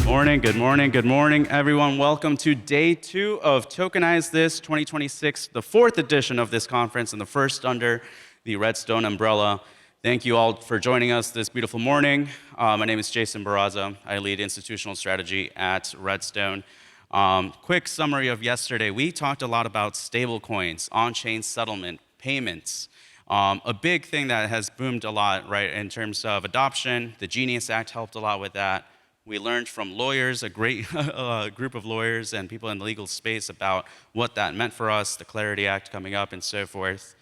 Good morning, everyone. Welcome to day 2 of Tokenize This 2026, the 4th edition of this conference and the first under the Redstone umbrella. Thank you all for joining us this beautiful morning. My name is Jason Barraza. I lead institutional strategy at Redstone. Quick summary of yesterday. We talked a lot about stablecoins, on-chain settlement, payments. A big thing that has boomed a lot, right, in terms of adoption. The Genius Act helped a lot with that. We learned from lawyers, a great group of lawyers and people in the legal space about what that meant for us, the Clarity Act coming up and so forth.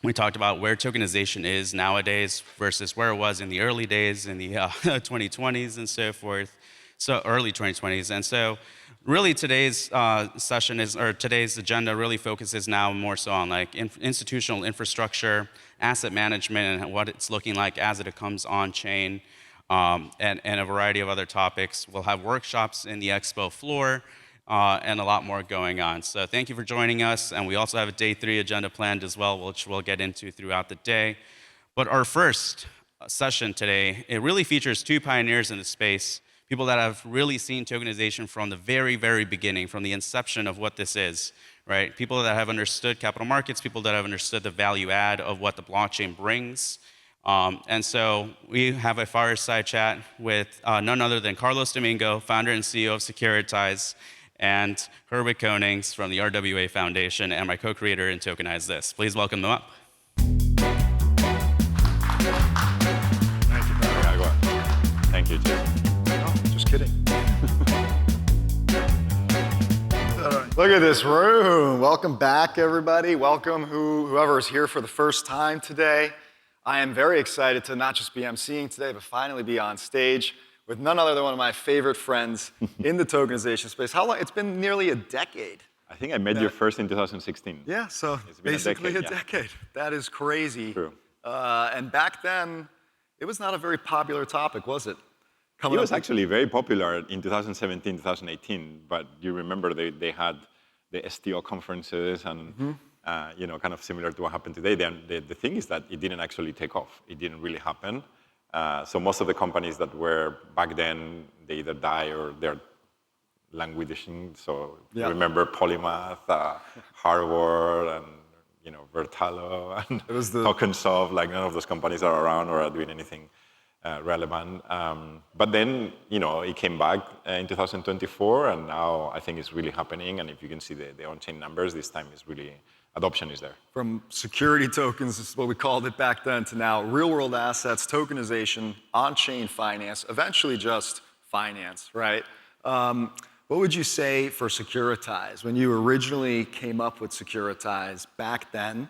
We talked about where tokenization is nowadays versus where it was in the early days in the 2020s and so forth, so early 2020s. And so really today's today's agenda really focuses now more so on like institutional infrastructure, asset management, and what it's looking like as it comes on chain. And a variety of other topics. We'll have workshops in the expo floor and a lot more going on. So thank you for joining us. And we also have a day 3 agenda planned as well, which we'll get into throughout the day. But our first session today, it really features 2 pioneers in the space, people that have really seen tokenization from the very, very beginning, from the inception of what this is, right? People that have understood capital markets, people that have understood the value add of what the blockchain brings. And so we have a fireside chat with none other than Carlos Domingo, founder and CEO of Securitize, and Herwig Konings from the RWA Foundation, and my co-creator in Tokenize This. Please welcome them up. Thank you, Jim. Oh, just kidding. Look at this room. Welcome back, everybody. Welcome whoever is here for the first time today. I am very excited to not just be emceeing today, but finally be on stage with none other than one of my favorite friends in the tokenization space. How long? It's been nearly a decade. I think I met you first in 2016. Yeah, so it's been basically a decade. That is crazy. True. And back then, it was not a very popular topic, was it? It was actually very popular in 2017, 2018, but you remember they had the STO conferences and kind of similar to what happened today. The thing is that it didn't actually take off. It didn't really happen. So most of the companies that were back then, they either die or they're languishing. So remember Polymath, Harvard, and Vertalo, and Tokensoft. Like none of those companies are around or are doing anything relevant. But then it came back in 2024, and now I think it's really happening. And if you can see the on-chain numbers, this time is really. Adoption is there. From security tokens, this is what we called it back then, to now real-world assets, tokenization, on-chain finance, eventually just finance, right? What would you say for Securitize? When you originally came up with Securitize back then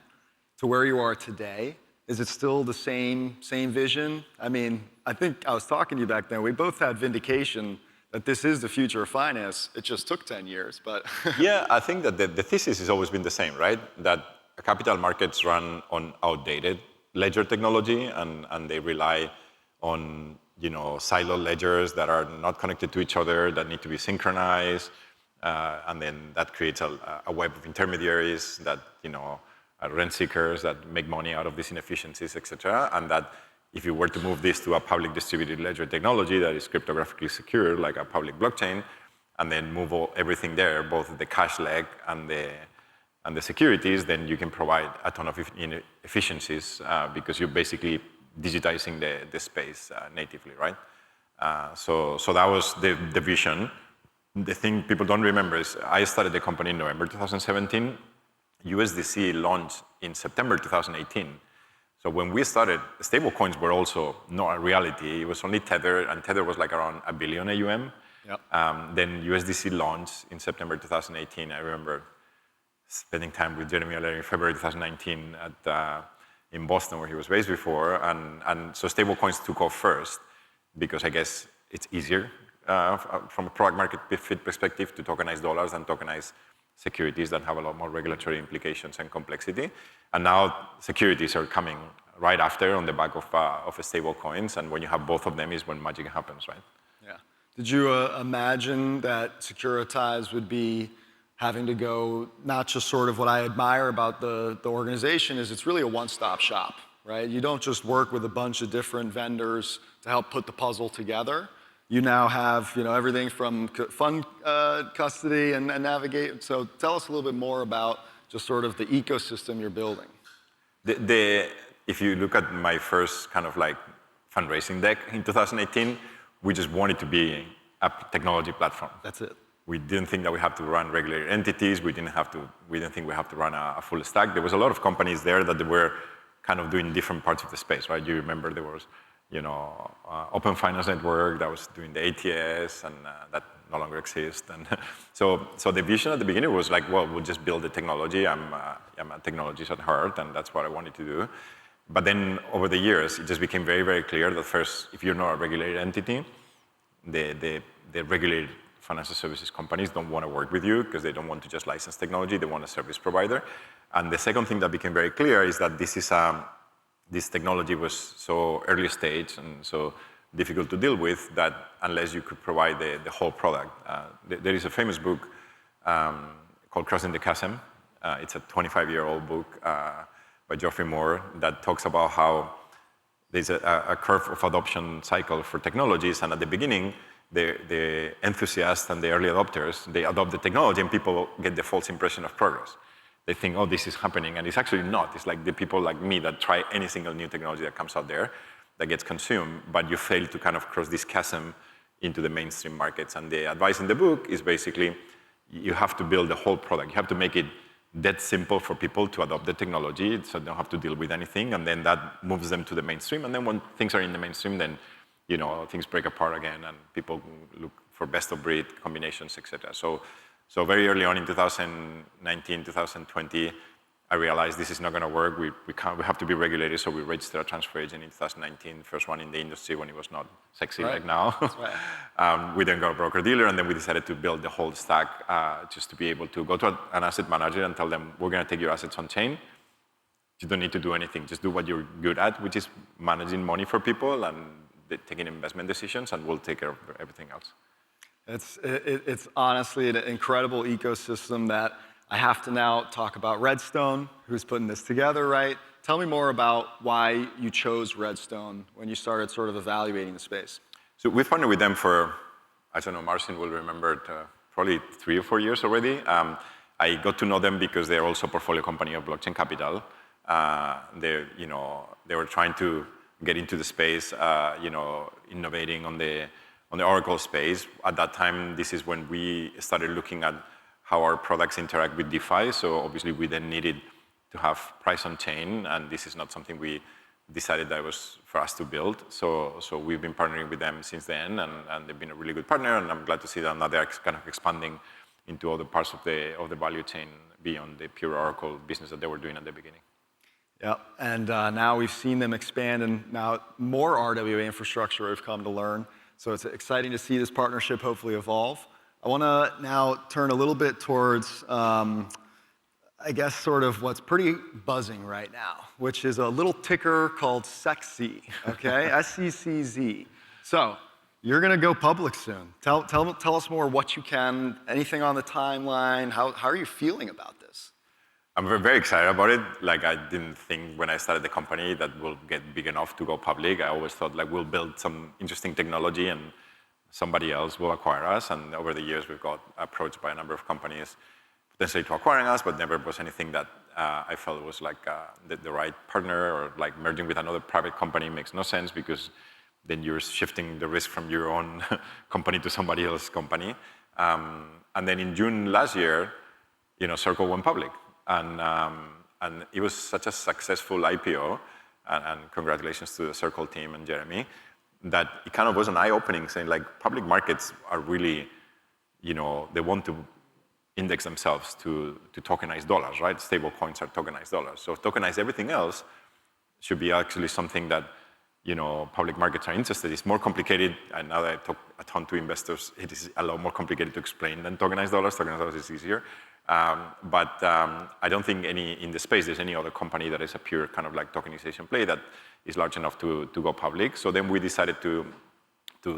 to where you are today, is it still the same vision? I mean, I think I was talking to you back then. We both had vindication that this is the future of finance. It just took 10 years, but. Yeah, I think that the thesis has always been the same, right? That capital markets run on outdated ledger technology, and they rely on silo ledgers that are not connected to each other, that need to be synchronized, and then that creates a web of intermediaries that are rent seekers that make money out of these inefficiencies, et cetera, and that. If you were to move this to a public distributed ledger technology that is cryptographically secure, like a public blockchain, and then move everything there, both the cash leg and the securities, then you can provide a ton of efficiencies because you're basically digitizing the space natively, right? So that was the vision. The thing people don't remember is I started the company in November 2017. USDC launched in September 2018. So when we started, stablecoins were also not a reality. It was only Tether, and Tether was like around $1 billion AUM. Yep. Then USDC launched in September 2018. I remember spending time with Jeremy Allaire in February 2019 in Boston, where he was based before. And so stablecoins took off first because I guess it's easier from a product market fit perspective to tokenize dollars and tokenize securities that have a lot more regulatory implications and complexity. And now securities are coming right after on the back of stable coins. And when you have both of them is when magic happens, right? Yeah. Did you imagine that Securitize would be having to go, not just sort of what I admire about the organization is it's really a one-stop shop, right? You don't just work with a bunch of different vendors to help put the puzzle together. You now have everything from fund custody and navigate. So tell us a little bit more about just sort of the ecosystem you're building. If you look at my first kind of like fundraising deck in 2018, we just wanted to be a technology platform. That's it. We didn't think that we have to run regulated entities. We didn't think we have to run a full stack. There was a lot of companies there that they were kind of doing different parts of the space, right? You remember there was, Open Finance Network that was doing the ATS, and that no longer exists. And so the vision at the beginning was like, well, we'll just build the technology. I'm a technologist at heart, and that's what I wanted to do. But then over the years, it just became very, very clear that first, if you're not a regulated entity, the regulated financial services companies don't want to work with you because they don't want to just license technology, they want a service provider. And the second thing that became very clear is that this technology was so early stage and so difficult to deal with that unless you could provide the whole product. There is a famous book called Crossing the Chasm. It's a 25-year-old book by Geoffrey Moore that talks about how there's a curve of adoption cycle for technologies, and at the beginning, the enthusiasts and the early adopters, they adopt the technology and people get the false impression of progress. They think, oh, this is happening, and it's actually not. It's like the people like me that try any single new technology that comes out there that gets consumed, but you fail to kind of cross this chasm into the mainstream markets. And the advice in the book is basically, you have to build the whole product. You have to make it that simple for people to adopt the technology so they don't have to deal with anything, and then that moves them to the mainstream. And then when things are in the mainstream, then things break apart again and people look for best of breed combinations, etc. So very early on in 2019, 2020, I realized this is not going to work. We have to be regulated, so we registered a transfer agent in 2019, first one in the industry when it was not sexy like now. Right. We then got a broker-dealer, and then we decided to build the whole stack just to be able to go to an asset manager and tell them, we're going to take your assets on chain. You don't need to do anything. Just do what you're good at, which is managing money for people and taking investment decisions, and we'll take care of everything else. It's honestly an incredible ecosystem that I have to now talk about Redstone, who's putting this together, right? Tell me more about why you chose Redstone when you started sort of evaluating the space. So we've partnered with them for, I don't know, Marcin will remember, probably 3 or 4 years already. I got to know them because they're also a portfolio company of Blockchain Capital. They were trying to get into the space, innovating on the Oracle space. At that time, this is when we started looking at how our products interact with DeFi. So obviously, we then needed to have price on chain, and this is not something we decided that was for us to build. So we've been partnering with them since then, and they've been a really good partner, and I'm glad to see that now they're kind of expanding into other parts of the value chain beyond the pure Oracle business that they were doing at the beginning. Yeah, and now we've seen them expand, and now more RWA infrastructure we've come to learn. So it's exciting to see this partnership hopefully evolve. I want to now turn a little bit towards, I guess, sort of what's pretty buzzing right now, which is a little ticker called SECZ, okay? SECZ. So you're going to go public soon. Tell us more what you can, anything on the timeline. How are you feeling about this? I'm very excited about it. Like, I didn't think when I started the company that we'll get big enough to go public. I always thought like we'll build some interesting technology and somebody else will acquire us. And over the years, we've got approached by a number of companies potentially to acquiring us, but never was anything that I felt was like the right partner, or like merging with another private company makes no sense because then you're shifting the risk from your own company to somebody else's company. And then in June last year, Circle went public. And it was such a successful IPO, and congratulations to the Circle team and Jeremy, that it kind of was an eye-opening, saying like public markets are really, they want to index themselves to tokenized dollars, right? Stable coins are tokenized dollars. So tokenize everything else should be actually something that, public markets are interested in. It's more complicated, and now that I talk a ton to investors, it is a lot more complicated to explain than tokenized dollars. Tokenized dollars is easier. But I don't think in the space there's any other company that is a pure kind of like tokenization play that is large enough to go public. So then we decided to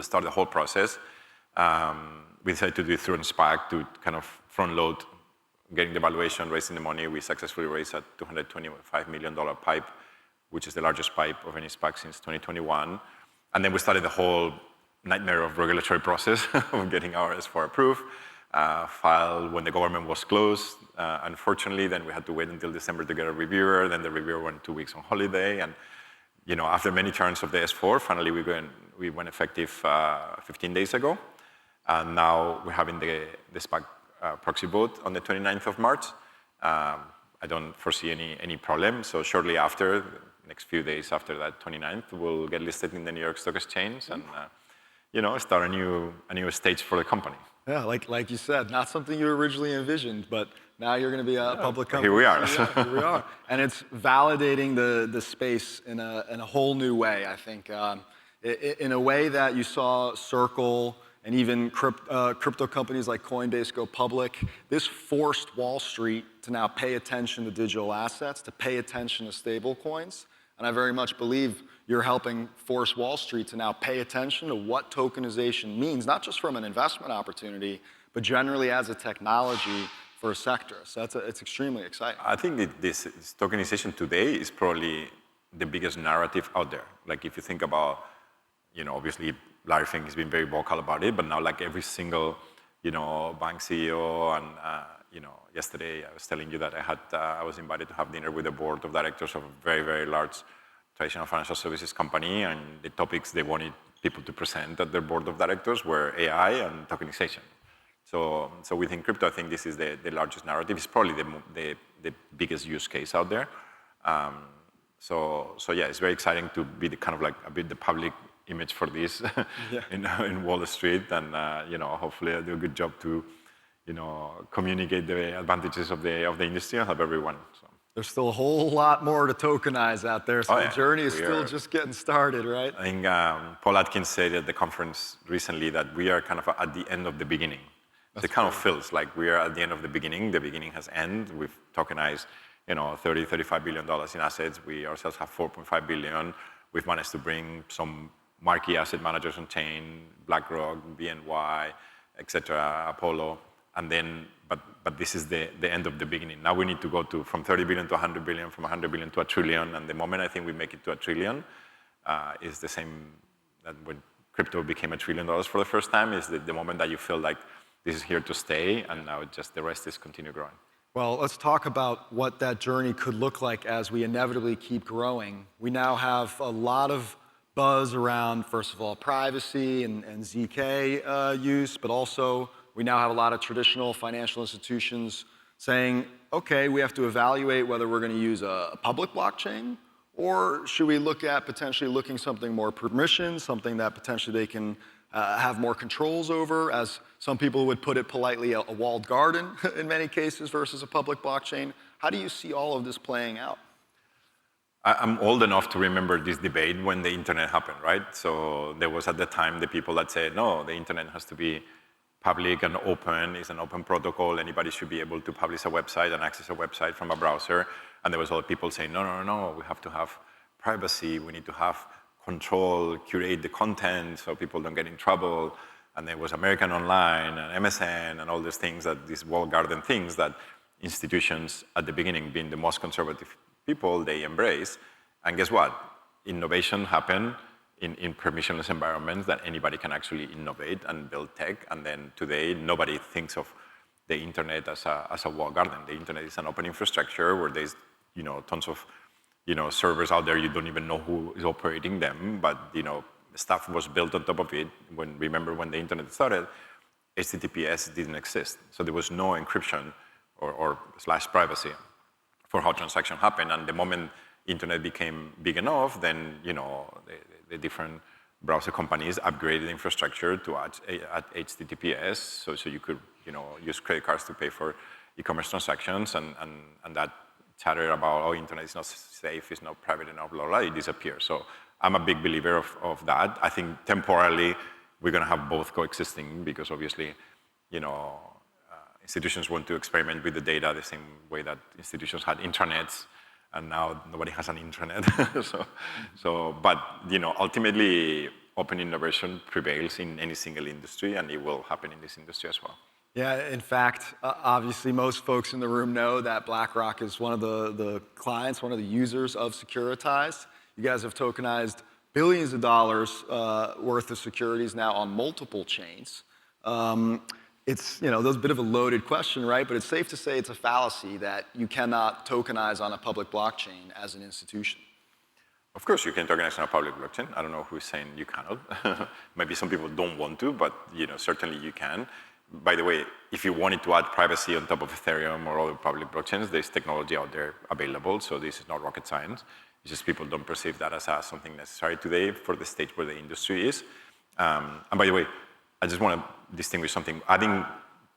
start the whole process. We decided to do it through a SPAC to kind of front load getting the valuation, raising the money. We successfully raised a $225 million pipe, which is the largest pipe of any SPAC since 2021. And then we started the whole nightmare of regulatory process of getting our S4 approved. Filed when the government was closed. Unfortunately, then we had to wait until December to get a reviewer. Then the reviewer went 2 weeks on holiday, and after many turns of the S4, finally we went effective 15 days ago, and now we're having the SPAC proxy vote on the 29th of March. I don't foresee any problem. So shortly after, the next few days after that 29th, we'll get listed in the New York Stock Exchange and start a new stage for the company. Yeah, like you said, not something you originally envisioned, but now you're going to be a public company. Here we are. Here we are. And it's validating the space in a whole new way, I think. In a way that you saw Circle and even crypto companies like Coinbase go public. This forced Wall Street to now pay attention to digital assets, to pay attention to stable coins. And I very much believe you're helping force Wall Street to now pay attention to what tokenization means, not just from an investment opportunity, but generally as a technology for a sector. So it's extremely exciting. I think this tokenization today is probably the biggest narrative out there. Like if you think about, obviously Larry Fink has been very vocal about it, but now like every single, bank CEO and, yesterday I was telling you that I was invited to have dinner with the board of directors of a very, very large traditional financial services company, and the topics they wanted people to present at their board of directors were AI and tokenization. So within crypto, I think this is the largest narrative. It's probably the biggest use case out there. So yeah, it's very exciting to be the kind of like a bit the public image for this in Wall Street, and hopefully I'll do a good job to communicate the advantages of the industry and help everyone. So. There's still a whole lot more to tokenize out there, so the journey is still just getting started, right? I think Paul Atkins said at the conference recently that we are kind of at the end of the beginning. It kind of feels like we are at the end of the beginning. The beginning has ended. We've tokenized, $35 billion in assets. We ourselves have 4.5 billion. We've managed to bring some marquee asset managers on chain, BlackRock, BNY, etc., Apollo, and then, but this is the end of the beginning. Now we need to go from 30 billion to 100 billion, from 100 billion to $1 trillion, and the moment I think we make it to $1 trillion is the same that when crypto became $1 trillion for the first time, is the moment that you feel like this is here to stay, and now just the rest is continue growing. Well, let's talk about what that journey could look like as we inevitably keep growing. We now have a lot of buzz around, first of all, privacy and ZK use, but also we now have a lot of traditional financial institutions saying, okay, we have to evaluate whether we're going to use a public blockchain, or should we look at potentially looking something more permissioned, something that potentially they can have more controls over, as some people would put it politely, a walled garden in many cases versus a public blockchain. How do you see all of this playing out? I'm old enough to remember this debate when the internet happened, right? So there was at the time the people that said, no, the internet has to be public and open, it's an open protocol, anybody should be able to publish a website and access a website from a browser. And there was other people saying, no, we have to have privacy, we need to have control, curate the content so people don't get in trouble. And there was American Online and MSN and all these things, these walled garden things that institutions at the beginning, being the most conservative people, they embrace. And guess what? Innovation happened in permissionless environments that anybody can actually innovate and build tech. And then today, nobody thinks of the internet as a walled garden. The internet is an open infrastructure where there's tons of servers out there. You don't even know who is operating them, but stuff was built on top of it. Remember when the internet started, HTTPS didn't exist, so there was no encryption or / privacy for how transaction happened. And the moment internet became big enough, then the different browser companies upgraded infrastructure to add HTTPS, so you could use credit cards to pay for e-commerce transactions, and that chatter about internet is not safe, it's not private enough, blah, blah, it disappears. So I'm a big believer of that. I think temporarily we're going to have both coexisting because obviously institutions want to experiment with the data the same way that institutions had intranets, and now nobody has an intranet. But ultimately, open innovation prevails in any single industry, and it will happen in this industry as well. Yeah, in fact, obviously most folks in the room know that BlackRock is one of the clients, one of the users of Securitize. You guys have tokenized billions of dollars worth of securities now on multiple chains. It's, that's a bit of a loaded question, right? But it's safe to say it's a fallacy that you cannot tokenize on a public blockchain as an institution. Of course, you can tokenize on a public blockchain. I don't know who's saying you cannot. Maybe some people don't want to, but certainly you can. By the way, if you wanted to add privacy on top of Ethereum or other public blockchains, there's technology out there available. So this is not rocket science. It's just people don't perceive that as something necessary today for the stage where the industry is. And by the way, I just want to distinguish something. Adding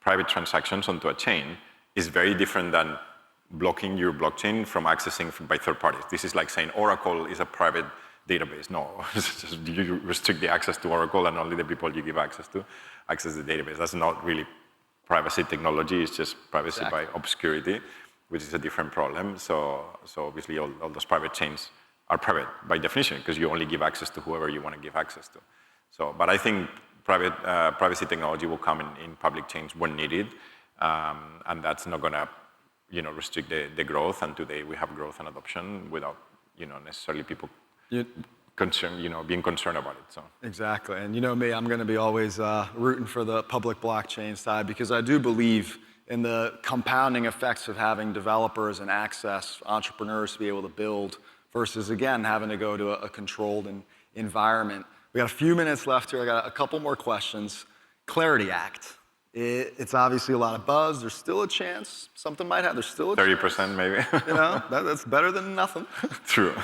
private transactions onto a chain is very different than blocking your blockchain from accessing by third parties. This is like saying Oracle is a private database. No, it's just you restrict the access to Oracle and only the people you give access to access the database. That's not really privacy technology. It's just privacy by obscurity, which is a different problem. So obviously all those private chains are private by definition because you only give access to whoever you want to give access to. But I think privacy technology will come in public chains when needed, and that's not going to restrict the growth. And today we have growth and adoption without necessarily people being concerned about it. So exactly, and me, I'm going to be always rooting for the public blockchain side because I do believe in the compounding effects of having developers and access entrepreneurs to be able to build versus again having to go to a controlled environment. We got a few minutes left here. I got a couple more questions. Clarity Act. It's obviously a lot of buzz. There's still a chance something might happen. There's still a 30% chance. maybe. That's better than nothing. True.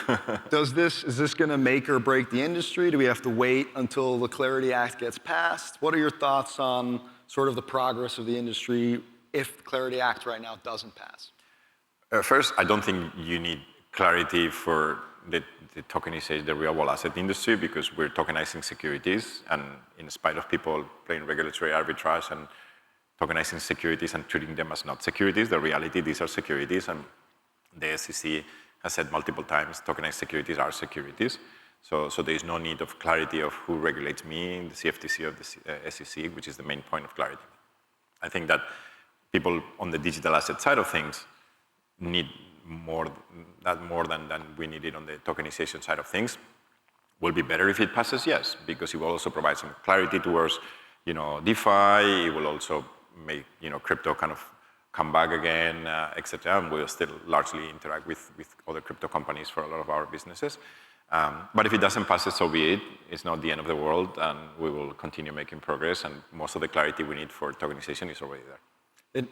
Is this going to make or break the industry? Do we have to wait until the Clarity Act gets passed? What are your thoughts on sort of the progress of the industry if the Clarity Act right now doesn't pass? First, I don't think you need clarity for the tokenization, the real-world asset industry, because we're tokenizing securities, and in spite of people playing regulatory arbitrage and tokenizing securities and treating them as not securities, the reality, these are securities, and the SEC has said multiple times, tokenized securities are securities. So there is no need of clarity of who regulates me, the CFTC or the SEC, which is the main point of clarity. I think that people on the digital asset side of things need more than we needed on the tokenization side of things. Will be better if it passes, yes, because it will also provide some clarity towards, DeFi. It will also make, crypto kind of come back again, etc. And we'll still largely interact with other crypto companies for a lot of our businesses. But if it doesn't pass, so be it. It's not the end of the world, and we will continue making progress. And most of the clarity we need for tokenization is already there.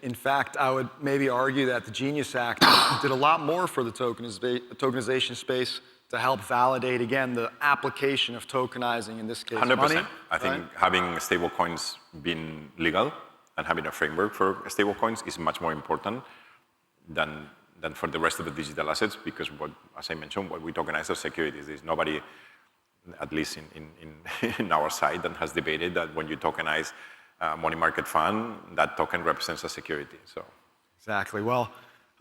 In fact, I would maybe argue that the Genius Act did a lot more for the tokenization space to help validate, again, the application of tokenizing, in this case, 100%. Money. I think having stablecoins being legal and having a framework for stablecoins is much more important than for the rest of the digital assets, because as I mentioned, what we tokenize are securities. There's nobody, at least in our side, that has debated that when you tokenize money market fund, that token represents a security. So exactly. Well,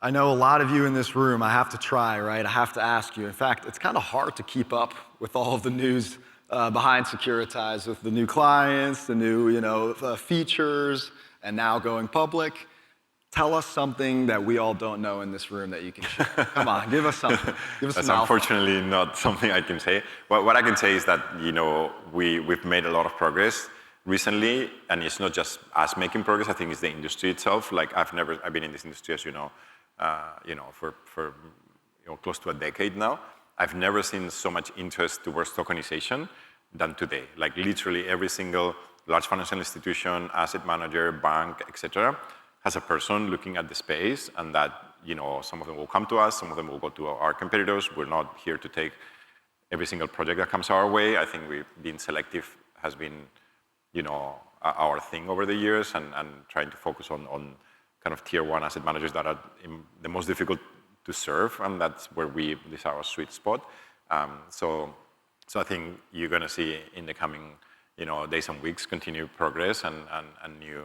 I know a lot of you in this room. I have to try, right? I have to ask you. In fact, it's kind of hard to keep up with all of the news behind Securitize, with the new clients, the new features, and now going public. Tell us something that we all don't know in this room that you can share. Come on, give us something. Give us That's some unfortunately not something I can say. What I can say is that we've made a lot of progress recently, and it's not just us making progress. I think it's the industry itself. Like I've been in this industry, as you know, for close to a decade now. I've never seen so much interest towards tokenization than today. Like literally every single large financial institution, asset manager, bank, etc., has a person looking at the space, and that some of them will come to us, some of them will go to our competitors. We're not here to take every single project that comes our way. I think being selective has been our thing over the years, and trying to focus on kind of tier one asset managers that are the most difficult to serve, and that's where this is our sweet spot. So I think you're going to see in the coming days and weeks continued progress and new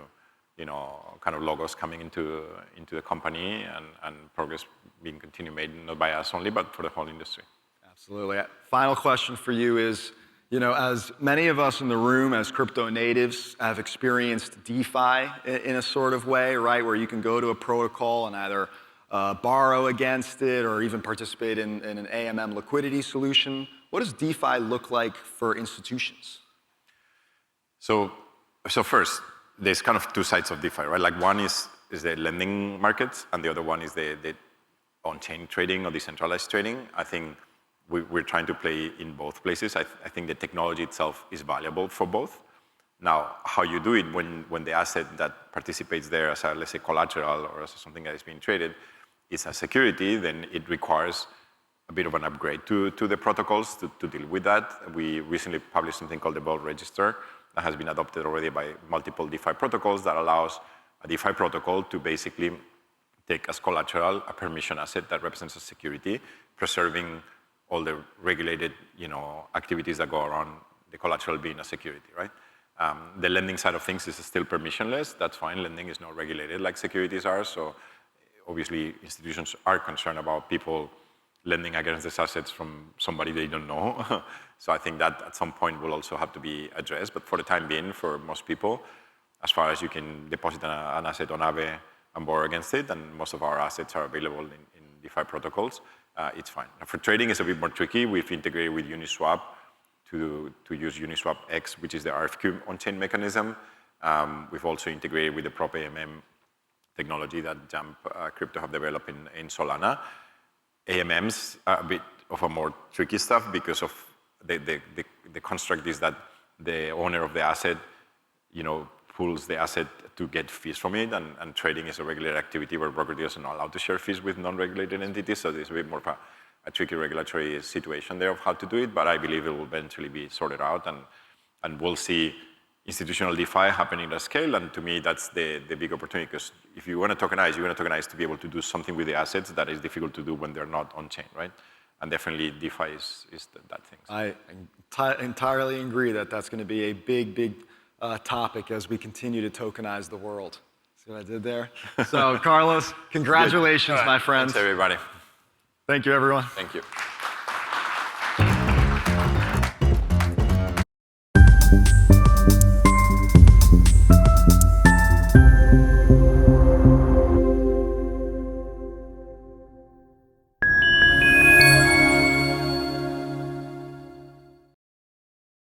kind of logos coming into the company, and progress being continued made not by us only, but for the whole industry. Absolutely. Final question for you is, as many of us in the room as crypto natives have experienced DeFi in a sort of way, right, where you can go to a protocol and either borrow against it or even participate in an AMM liquidity solution what does DeFi look like for institutions? So first, there's kind of two sides of DeFi, right? Like one is the lending markets, and the other one is the on-chain trading or decentralized trading. I think we're trying to play in both places. I think the technology itself is valuable for both. Now, how you do it when the asset that participates there as a, let's say, collateral or as something that is being traded is a security, then it requires a bit of an upgrade to the protocols to deal with that. We recently published something called the Vault Register that has been adopted already by multiple DeFi protocols that allows a DeFi protocol to basically take as collateral a permission asset that represents a security, preserving all the regulated, activities that go around the collateral being a security, right? The lending side of things is still permissionless. That's fine. Lending is not regulated like securities are. So obviously, institutions are concerned about people lending against these assets from somebody they don't know. So I think that at some point will also have to be addressed. But for the time being, for most people, as far as you can deposit an asset on Aave and borrow against it, and most of our assets are available in DeFi protocols, it's fine. Now for trading, it's a bit more tricky. We've integrated with Uniswap to use Uniswap X, which is the RFQ on-chain mechanism. We've also integrated with the prop AMM technology that Jump Crypto have developed in Solana. AMMs are a bit of a more tricky stuff because of the construct is that the owner of the asset, pulls the asset to get fees from it, and trading is a regulated activity where broker-dealers are not allowed to share fees with non-regulated entities, so there's a bit more of a tricky regulatory situation there of how to do it, but I believe it will eventually be sorted out, and we'll see institutional DeFi happening at scale, and to me, that's the big opportunity, because if you want to tokenize, you want to tokenize to be able to do something with the assets that is difficult to do when they're not on-chain, right? And definitely DeFi is that thing. I entirely agree that that's going to be a big topic as we continue to tokenize the world. See what I did there? So, Carlos, congratulations, my friend. Thanks, everybody. Thank you, everyone. Thank you.